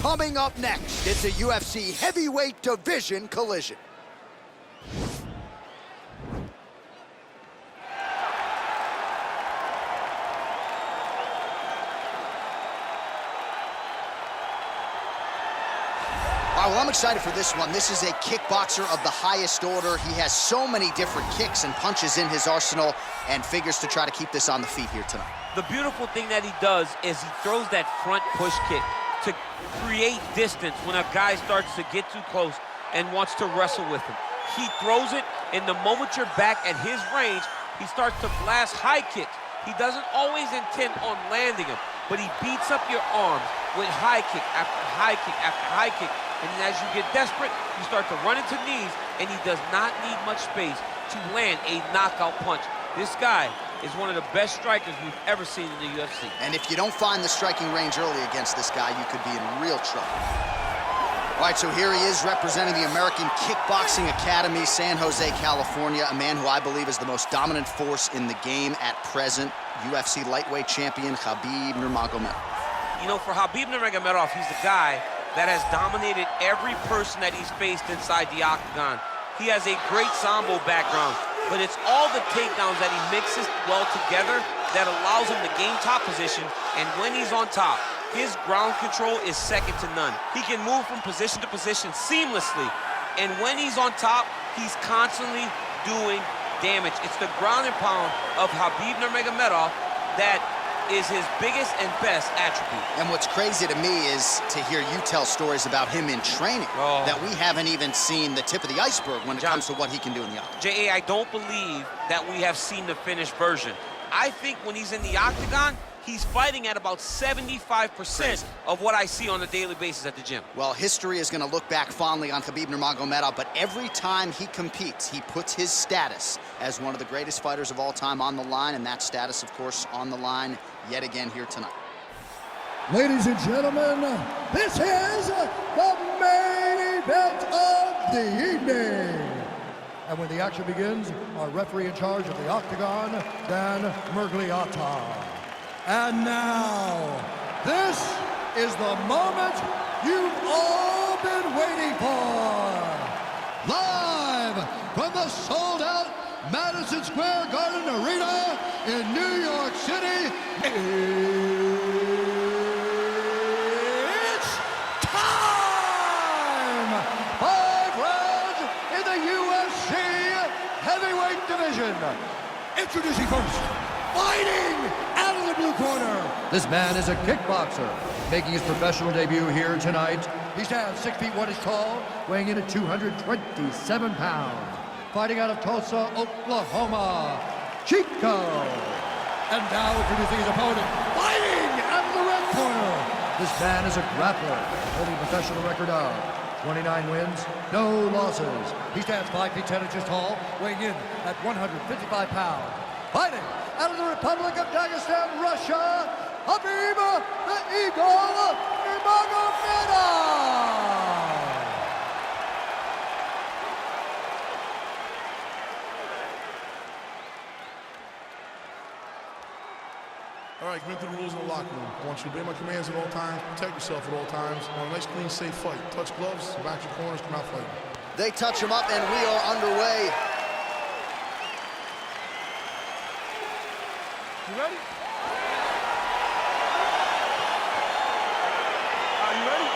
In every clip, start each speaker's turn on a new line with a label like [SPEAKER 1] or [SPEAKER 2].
[SPEAKER 1] Coming up next, it's a UFC heavyweight division collision. All right, well, I'm excited for this one. This is a kickboxer of the highest order. He has so many different kicks and punches in his arsenal and figures to try to keep this on the feet here tonight.
[SPEAKER 2] The beautiful thing that he does is he throws that front push kick to create distance when a guy starts to get too close and wants to wrestle with him. He throws it, and the moment you're back at his range, he starts to blast high kicks. He doesn't always intend on landing them, but he beats up your arms with high kick after high kick after high kick. And as you get desperate, you start to run into knees, and he does not need much space to land a knockout punch. This guy is one of the best strikers we've ever seen in the UFC.
[SPEAKER 1] And if you don't find the striking range early against this guy, you could be in real trouble. All right, so here he is representing the American Kickboxing Academy, San Jose, California, a man who I believe is the most dominant force in the game at present, UFC lightweight champion Khabib Nurmagomedov.
[SPEAKER 2] You know, for Khabib Nurmagomedov, he's the guy that has dominated every person that he's faced inside the octagon. He has a great sambo background, but it's all the takedowns that he mixes well together that allows him to gain top position, and when he's on top, his ground control is second to none. He can move from position to position seamlessly, and when he's on top, he's constantly doing damage. It's the ground and pound of Khabib Nurmagomedov that is his biggest and best attribute.
[SPEAKER 1] And what's crazy to me is to hear you tell stories about him in training that we haven't even seen the tip of the iceberg when it comes to what he can do in the octagon.
[SPEAKER 2] J.A., I don't believe that we have seen the finished version. I think when he's in the octagon, he's fighting at about 75% of what I see on a daily basis at the gym.
[SPEAKER 1] Well, history is going to look back fondly on Khabib Nurmagomedov, but every time he competes, he puts his status as one of the greatest fighters of all time on the line, and that status, of course, on the line yet again here tonight.
[SPEAKER 3] Ladies and gentlemen, this is the main event of the evening. And when the action begins, our referee in charge of the octagon, Dan Mergliata. And now, this is the moment you've all been waiting for. Live from the sold-out Madison Square Garden Arena in New York City, it's time! 5 rounds in the UFC heavyweight division. Introducing first, fighting out of the blue corner. This man is a kickboxer, making his professional debut here tonight. He stands 6 feet 1 inches tall, weighing in at 227 pounds. Fighting out of Tulsa, Oklahoma, Chico. And now introducing his opponent, fighting out of the red corner. This man is a grappler, holding a professional record of 29 wins, no losses. He stands 5 feet 10 inches tall, weighing in at 155 pounds. Fighting out of the Republic of Dagestan, Russia, Khabib the Eagle Nurmagomedov.
[SPEAKER 4] All right, commit to the rules of the locker room. I want you to obey my commands at all times, protect yourself at all times. I want a nice, clean, safe fight. Touch gloves, back your corners, come out fighting.
[SPEAKER 1] They touch him up, and we are underway.
[SPEAKER 4] You ready? Are you ready?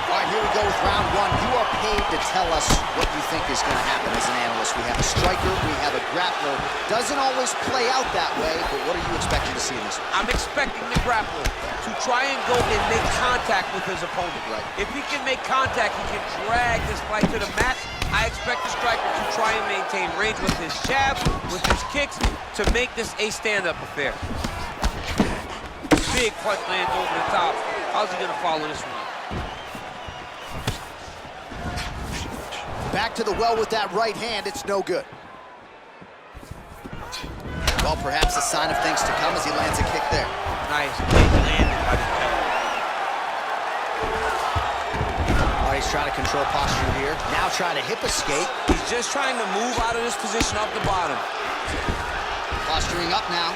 [SPEAKER 1] All right, here we go with round one. You are paid to tell us what you think is going to happen as an analyst. We have a striker, we have a grappler. Doesn't always play out that way, but what are you expecting to see in this one?
[SPEAKER 2] I'm expecting the grappler to try and go and make contact with his opponent.
[SPEAKER 1] Right.
[SPEAKER 2] If he can make contact, he can drag this fight to the mat. I expect the striker to try and maintain range with his jabs, with his kicks, to make this a stand-up affair. Big punch lands over the top. How's he going to follow this one?
[SPEAKER 1] Back to the well with that right hand. It's no good. Well, perhaps a sign of things to come as he lands a kick there.
[SPEAKER 2] Nice big landing by the
[SPEAKER 1] All right, he's trying to control posture here. Now trying to hip escape.
[SPEAKER 2] He's just trying to move out of this position off the bottom.
[SPEAKER 1] Posturing up now.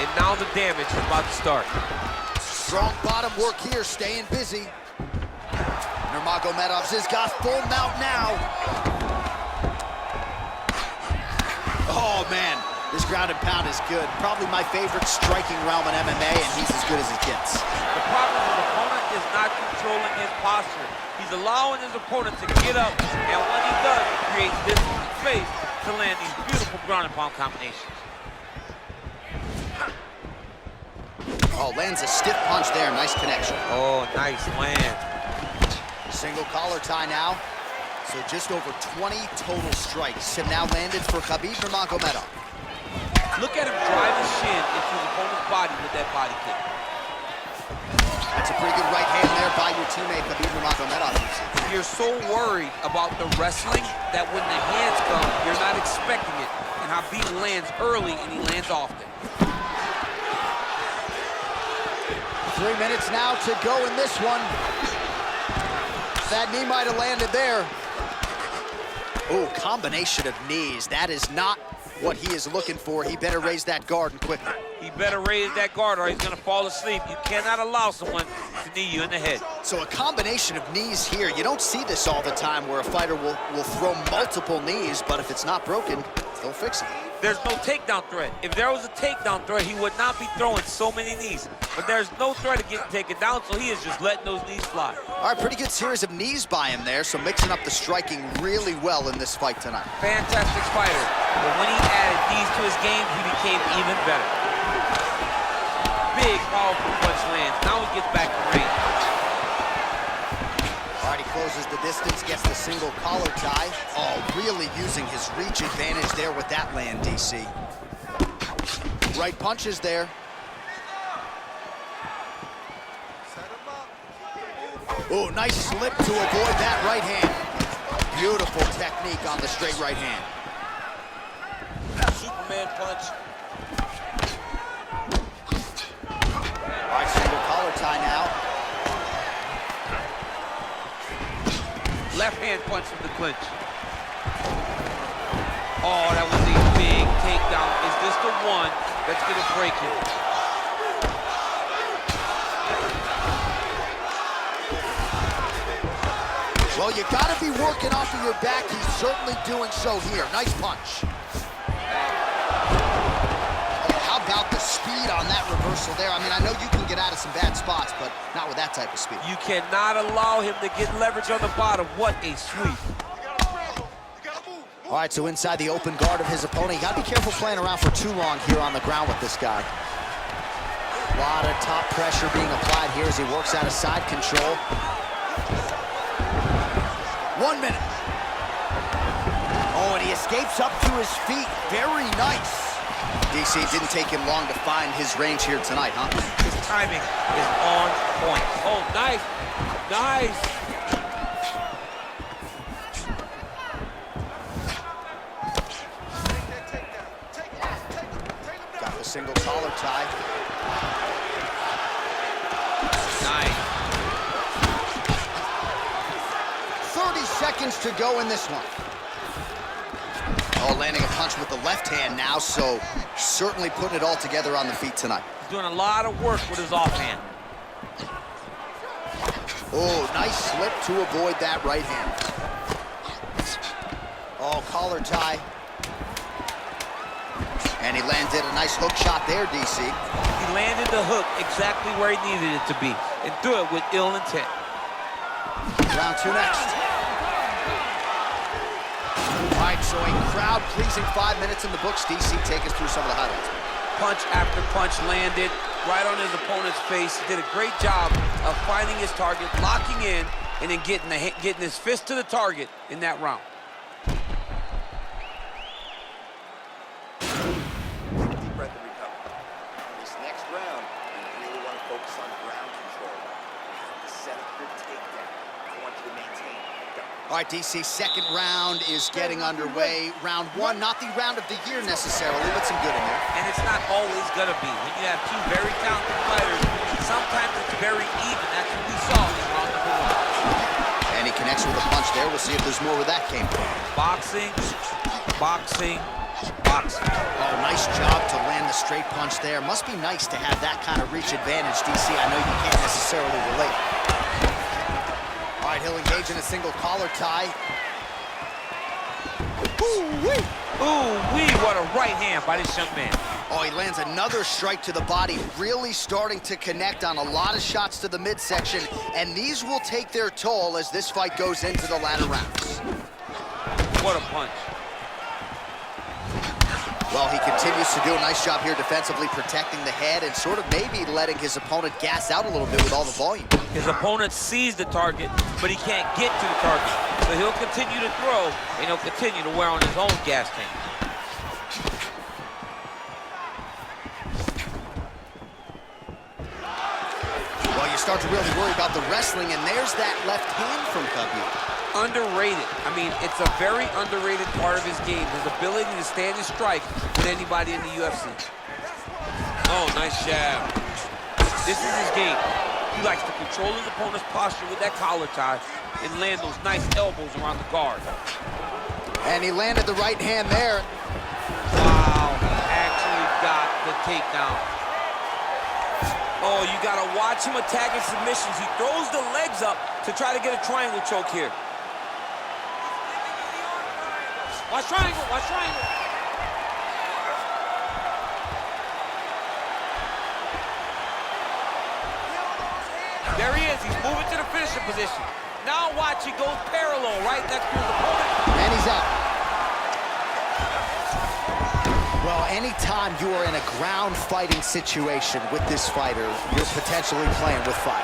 [SPEAKER 2] And now the damage is about to start.
[SPEAKER 1] Strong bottom work here, staying busy. Nurmagomedov has got full mount now. Oh, man. This ground and pound is good. Probably my favorite striking realm in MMA, and he's as good as it gets.
[SPEAKER 2] The problem is the opponent is not controlling his posture. He's allowing his opponent to get up, and when he does, he creates distance and space to land these beautiful ground and pound combinations.
[SPEAKER 1] Oh, lands a stiff punch there. Nice connection.
[SPEAKER 2] Oh, nice land.
[SPEAKER 1] Single collar tie now. So just over 20 total strikes have now landed for Khabib Nurmagomedov.
[SPEAKER 2] Look at him drive his shin into his opponent's body with that body kick.
[SPEAKER 1] That's a pretty good right hand there by your teammate Khabib Nurmagomedov.
[SPEAKER 2] You're so worried about the wrestling that when the hands come, you're not expecting it. And Khabib lands early and he lands often.
[SPEAKER 1] 3 minutes now to go in this one. That knee might have landed there. Oh, combination of knees. That is not what he is looking for. He better raise that guard and quickly.
[SPEAKER 2] He better raise that guard or he's gonna fall asleep. You cannot allow someone to knee you in the head.
[SPEAKER 1] So a combination of knees here. You don't see this all the time where a fighter will throw multiple knees, but if it's not broken, they'll fix it.
[SPEAKER 2] There's no takedown threat. If there was a takedown threat, he would not be throwing so many knees. But there's no threat of getting taken down, so he is just letting those knees fly.
[SPEAKER 1] All right, pretty good series of knees by him there, so mixing up the striking really well in this fight tonight.
[SPEAKER 2] Fantastic fighter. But when he added knees to his game, he became even better. Big, powerful punch lands. Now he gets back to range.
[SPEAKER 1] All right, he closes the distance, gets the single collar tie. Oh, really using his reach advantage there with that land, DC. Right punches there. Oh, nice slip to avoid that right hand. Beautiful technique on the straight right hand.
[SPEAKER 2] Superman punch.
[SPEAKER 1] All right, single collar tie now.
[SPEAKER 2] Left hand punch from the clinch. Oh, that was a big takedown. Is this the one that's going to break him?
[SPEAKER 1] Well, you got to be working off of your back. He's certainly doing so here. Nice punch. How about the speed on that reversal there? I mean, I know you can get out of some bad spots, but not with that type of speed.
[SPEAKER 2] You cannot allow him to get leverage on the bottom. What a sweep.
[SPEAKER 1] All right, so inside the open guard of his opponent. You got to be careful playing around for too long here on the ground with this guy. A lot of top pressure being applied here as he works out of side control. 1 minute. Oh, and he escapes up to his feet. Very nice. DC, didn't take him long to find his range here tonight, huh?
[SPEAKER 2] His timing is on point. Oh, nice. Nice.
[SPEAKER 1] Got the single collar tie.
[SPEAKER 2] Nice.
[SPEAKER 1] 30 seconds to go in this one. Oh, landing a punch with the left hand now, so certainly putting it all together on the feet tonight.
[SPEAKER 2] He's doing a lot of work with his offhand.
[SPEAKER 1] Oh, nice slip to avoid that right hand. Oh, collar tie. And he landed a nice hook shot there, DC.
[SPEAKER 2] He landed the hook exactly where he needed it to be and threw it with ill intent.
[SPEAKER 1] Round two next. All right, so a crowd-pleasing 5 minutes in the books. DC, take us through some of the highlights.
[SPEAKER 2] Punch after punch landed right on his opponent's face. He did a great job of finding his target, locking in, and then getting his fist to the target in that round.
[SPEAKER 5] Deep breath and recover. This next round, you really want to focus on ground control. You have to set up your takedown. I want you to maintain that.
[SPEAKER 1] All right, DC, second round is getting underway. Round one, not the round of the year necessarily, but some good in there.
[SPEAKER 2] And it's not always gonna be. When you have two very talented fighters, sometimes it's very even. That's what we saw in round number one.
[SPEAKER 1] And he connects with a punch there. We'll see if there's more where that came from.
[SPEAKER 2] Boxing, boxing, Boxing.
[SPEAKER 1] Oh, nice job to land the straight punch there. Must be nice to have that kind of reach advantage, DC. I know you can't necessarily relate. All right, he'll engage in a single collar tie.
[SPEAKER 2] Ooh-wee. Ooh-wee, what a right hand by this young man.
[SPEAKER 1] Oh, he lands another strike to the body, really starting to connect on a lot of shots to the midsection, and these will take their toll as this fight goes into the latter rounds.
[SPEAKER 2] What a punch.
[SPEAKER 1] Well, he continues to do a nice job here defensively, protecting the head and sort of maybe letting his opponent gas out a little bit with all the volume.
[SPEAKER 2] His opponent sees the target, but he can't get to the target. So he'll continue to throw, and he'll continue to wear on his own gas tank.
[SPEAKER 1] Well, you start to really worry about the wrestling, and there's that left hand from Khabib.
[SPEAKER 2] Underrated. I mean, it's a very underrated part of his game, his ability to stand and strike with anybody in the UFC. Oh, nice jab. This is his game. He likes to control his opponent's posture with that collar tie and land those nice elbows around the guard.
[SPEAKER 1] And he landed the right hand there.
[SPEAKER 2] Wow, he actually got the takedown. Oh, you gotta watch him attacking submissions. He throws the legs up to try to get a triangle choke here. Watch triangle, watch triangle. There he is, he's moving to the finishing position. Now watch, he goes parallel, right next to his opponent.
[SPEAKER 1] And he's out. Well, anytime you are in a ground fighting situation with this fighter, you're potentially playing with fire.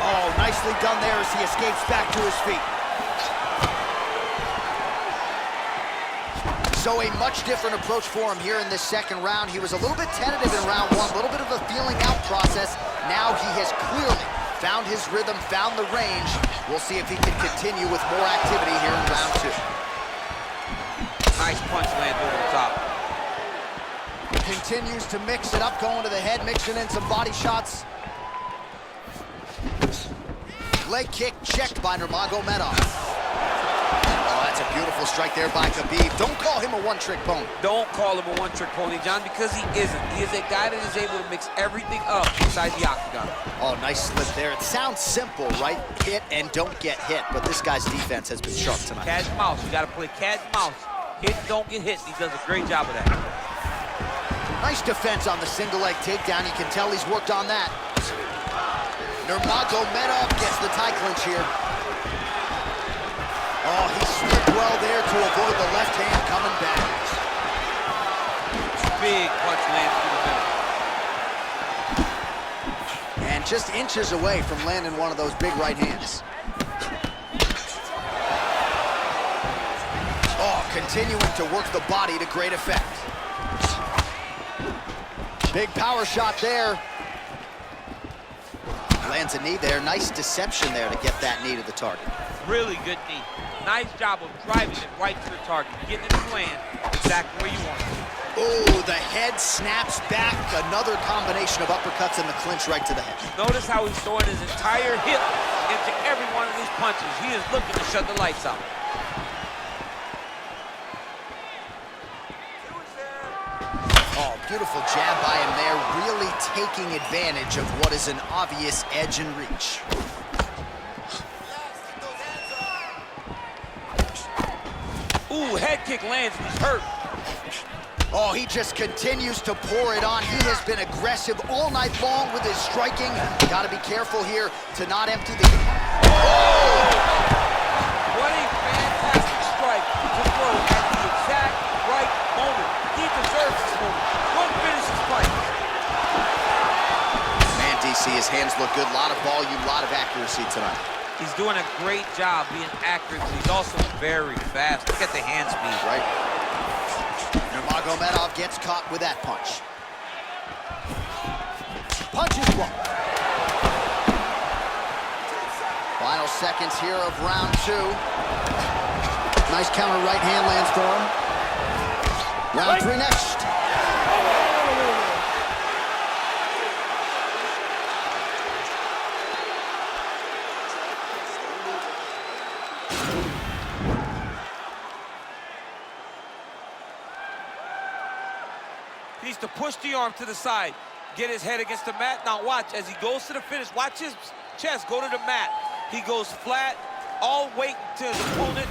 [SPEAKER 1] Oh, nicely done there as he escapes back to his feet. So a much different approach for him here in this second round. He was a little bit tentative in round one, a little bit of a feeling out process. Now he has clearly found his rhythm, found the range. We'll see if he can continue with more activity here in round two.
[SPEAKER 2] Nice punch land over the top.
[SPEAKER 1] Continues to mix it up, going to the head, mixing in some body shots. Leg kick checked by Nurmagomedov. Oh, that's a beautiful strike there by Khabib. Don't call him a one-trick pony.
[SPEAKER 2] Don't call him a one-trick pony, John, because he isn't. He is a guy that is able to mix everything up inside the octagon.
[SPEAKER 1] Oh, nice slip there. It sounds simple, right? Hit and don't get hit, but this guy's defense has been sharp tonight.
[SPEAKER 2] Cat and mouse. You got to play cat and mouse. Hit, don't get hit. He does a great job of that.
[SPEAKER 1] Nice defense on the single leg takedown. You can tell he's worked on that. Nurmagomedov gets the tie clinch here. Oh, he slipped well there to avoid the left hand coming back.
[SPEAKER 2] Big punch lands through the middle.
[SPEAKER 1] And just inches away from landing one of those big right hands. Oh, continuing to work the body to great effect. Big power shot there. Lands a knee there. Nice deception there to get that knee to the target.
[SPEAKER 2] Really good knee. Nice job of driving it right to the target. Getting it to land exactly where you want it.
[SPEAKER 1] Oh, the head snaps back. Another combination of uppercuts and the clinch right to the head.
[SPEAKER 2] Notice how he's throwing his entire hip into every one of these punches. He is looking to shut the lights out.
[SPEAKER 1] Oh, beautiful jab by him there, really taking advantage of what is an obvious edge and reach.
[SPEAKER 2] Ooh, head kick lands and he's hurt.
[SPEAKER 1] Oh, he just continues to pour it on. He has been aggressive all night long with his striking. Got to be careful here to not empty the...
[SPEAKER 2] Oh! What a fantastic strike to throw at the exact right moment. He deserves this moment. One finishes fight.
[SPEAKER 1] Man, DC, his hands look good. A lot of volume, a lot of accuracy tonight.
[SPEAKER 2] He's doing a great job being accurate, but he's also very fast. Look at the hand speed.
[SPEAKER 1] Right. Nurmagomedov gets caught with that punch. Punch is blocked. Final seconds here of round two. Nice counter right hand lands for him. Round three next.
[SPEAKER 2] He needs to push the arm to the side, get his head against the mat. Now watch, as he goes to the finish, watch his chest go to the mat. He goes flat, all weight to his opponent.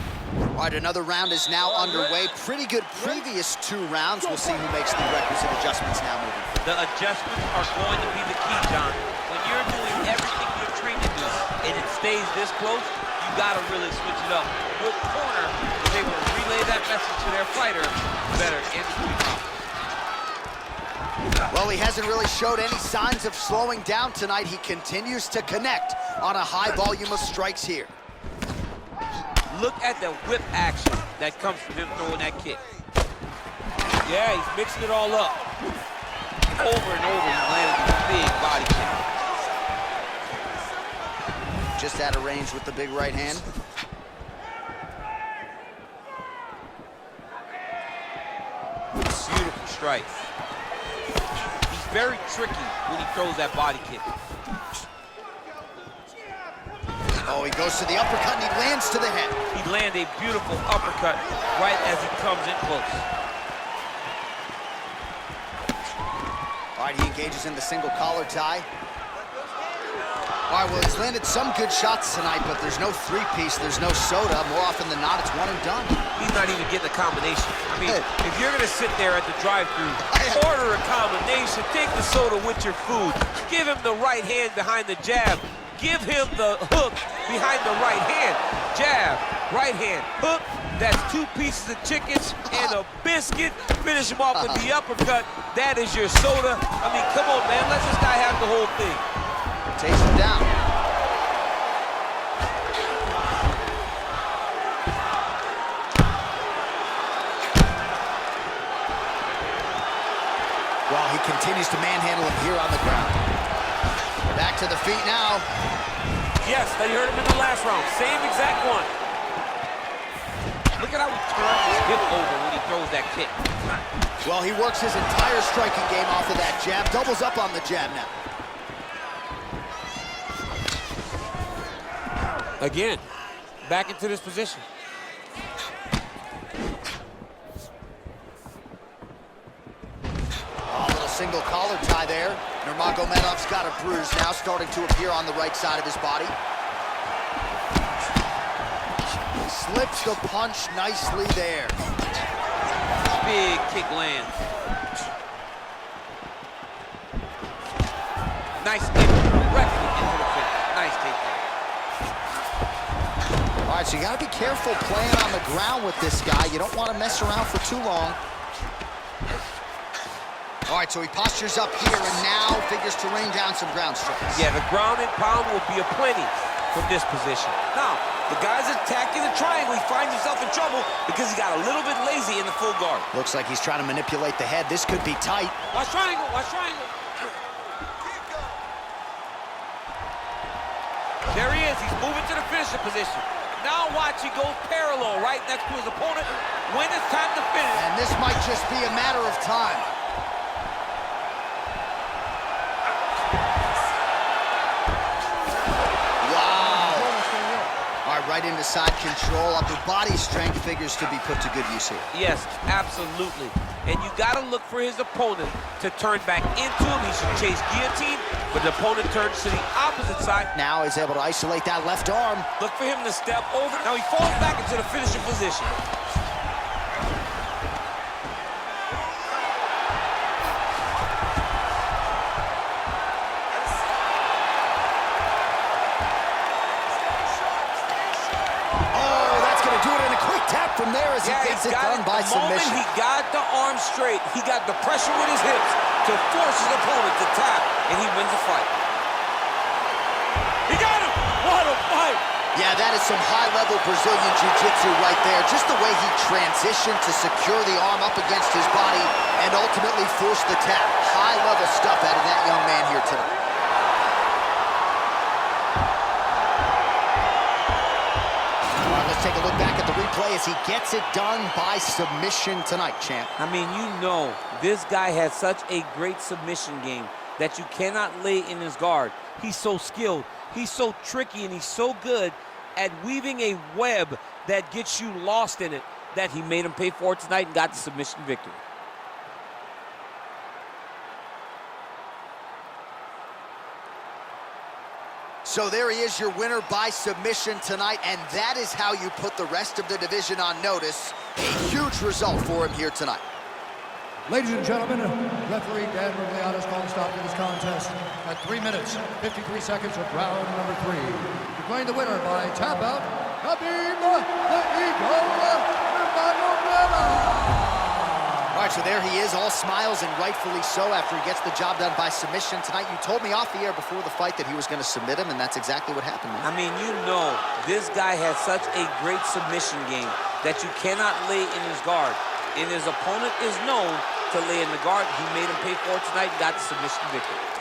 [SPEAKER 1] All right, another round is now underway. Pretty good previous 2 rounds. We'll see who makes the requisite adjustments now moving forward.
[SPEAKER 2] The adjustments are going to be the key, John. When you're doing everything you're trained to do and it stays this close, you gotta really switch it up. Good corner is able to relay that message to their fighter better in between rounds.
[SPEAKER 1] Well, he hasn't really showed any signs of slowing down tonight. He continues to connect on a high volume of strikes here.
[SPEAKER 2] Look at the whip action that comes from him throwing that kick. Yeah, he's mixing it all up. Over and over, he's landing these big body kicks.
[SPEAKER 1] Just out of range with the big right hand.
[SPEAKER 2] Beautiful strike. He's very tricky when he throws that body kick.
[SPEAKER 1] Oh, he goes to the uppercut and he lands to the head.
[SPEAKER 2] He landed a beautiful uppercut right as he comes in close.
[SPEAKER 1] All right, he engages in the single collar tie. All right, well, he's landed some good shots tonight, but there's no 3-piece, there's no soda. More often than not, it's one and done.
[SPEAKER 2] He's not even getting a combination. I mean, if you're gonna sit there at the drive-thru, order a combination, take the soda with your food, give him the right hand behind the jab, give him the hook behind the right hand. Jab, right hand, hook. That's 2 pieces of chickens and a biscuit. Finish him off with the uppercut. That is your soda. I mean, come on, man. Let this guy have the whole thing.
[SPEAKER 1] Takes him down. Well, he continues to manhandle him here on the ground. Back to the feet now.
[SPEAKER 2] Yes, they heard him in the last round. Same exact one. Look at how he turns his hip over when he throws that kick.
[SPEAKER 1] Well, he works his entire striking game off of that jab. Doubles up on the jab now.
[SPEAKER 2] Again, back into this position.
[SPEAKER 1] Oh, a little single collar tie there. Nurmagomedov's got a bruise now, starting to appear on the right side of his body. Slips the punch nicely there.
[SPEAKER 2] Big kick lands. Nice kick directly into the finish. Nice takedown.
[SPEAKER 1] All right, so you got to be careful playing on the ground with this guy. You don't want to mess around for too long. All right, so he postures up here and now figures to rain down some ground strikes.
[SPEAKER 2] Yeah, the ground and pound will be aplenty from this position. Now, the guy's attacking the triangle. He finds himself in trouble because he got a little bit lazy in the full guard.
[SPEAKER 1] Looks like he's trying to manipulate the head. This could be tight.
[SPEAKER 2] Watch triangle, watch triangle. There he is. He's moving to the finisher position. Now watch, he goes parallel right next to his opponent when it's time to finish.
[SPEAKER 1] And this might just be a matter of time. Right into side control. Upper body strength figures to be put to good use here.
[SPEAKER 2] Yes, absolutely. And you got to look for his opponent to turn back into him. He should chase guillotine, but the opponent turns to the opposite side.
[SPEAKER 1] Now he's able to isolate that left arm.
[SPEAKER 2] Look for him to step over. Now he falls back into the finishing position.
[SPEAKER 1] From there as he gets it done by submission.
[SPEAKER 2] The moment he got the arm straight, he got the pressure with his hips to force his opponent to tap, and he wins the fight. He got him! What a fight!
[SPEAKER 1] Yeah, that is some high-level Brazilian jiu-jitsu right there. Just the way he transitioned to secure the arm up against his body and ultimately force the tap. High-level stuff out of that young man here tonight. Take a look back at the replay as he gets it done by submission tonight, champ.
[SPEAKER 2] I mean, you know, this guy has such a great submission game that you cannot lay in his guard. He's so skilled, he's so tricky, and he's so good at weaving a web that gets you lost in it that he made him pay for it tonight and got the submission victory.
[SPEAKER 1] So there he is, your winner by submission tonight, and that is how you put the rest of the division on notice. A huge result for him here tonight.
[SPEAKER 3] Ladies and gentlemen, referee Dan Rugliano's called a stop to this contest at 3 minutes, 53 seconds of round number 3. Declaring the winner by tap out, Khabib the Eagle Nurmagomedov.
[SPEAKER 1] All right, so there he is, all smiles, and rightfully so after he gets the job done by submission tonight. You told me off the air before the fight that he was going to submit him, and that's exactly what happened, man.
[SPEAKER 2] I mean, you know, this guy has such a great submission game that you cannot lay in his guard. And his opponent is known to lay in the guard. He made him pay for it tonight and got the submission victory.